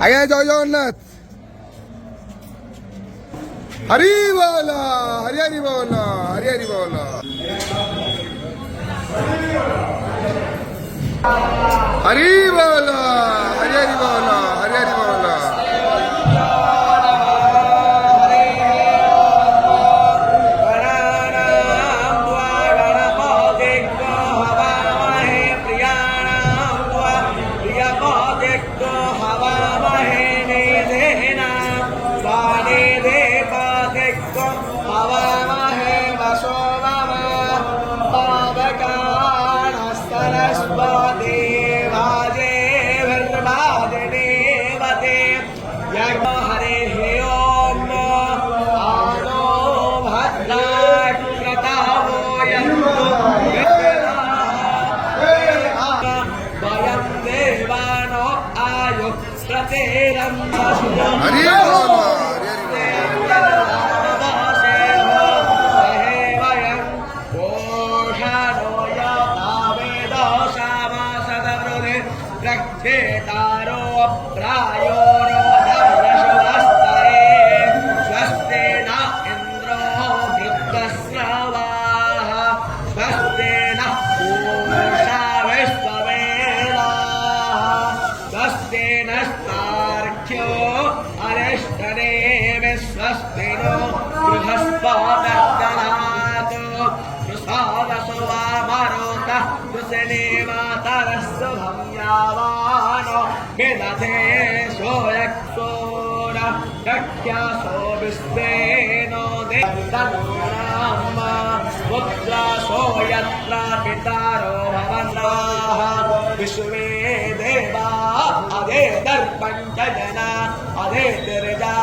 আগে জয় জগন্নাথ। হরি বল, হরি হরি বল, হরি হরি বল। হরি বল, হরি হরি বল, হরি হরি বল। हरे हे ओम आनो भद्राकृतावो वयं देवानो आयु प्रतेरं रक्षेतारो प्रायो स्वस्तेन इन्द्रो वृद्धस्रवाः स्वस्तेन पूषा विश्ववेदाः स्वस्तेन स्तार्क्ष्यो अरिष्टनेमि स्वस्तिनो बृहस्पतिर्दधातु प्रसादसु वामरोतः कुशनेमातरस्सु भव्यावानो विदधे सोऽयक्षोर रक्ष्यासो विश्वेनो देवतन्नाम मुद्रासो यत्र पितारो भवन्ताः विश्वे देवा अधेतर्पञ्चजना अधेतिर्जातामधेतिर्ज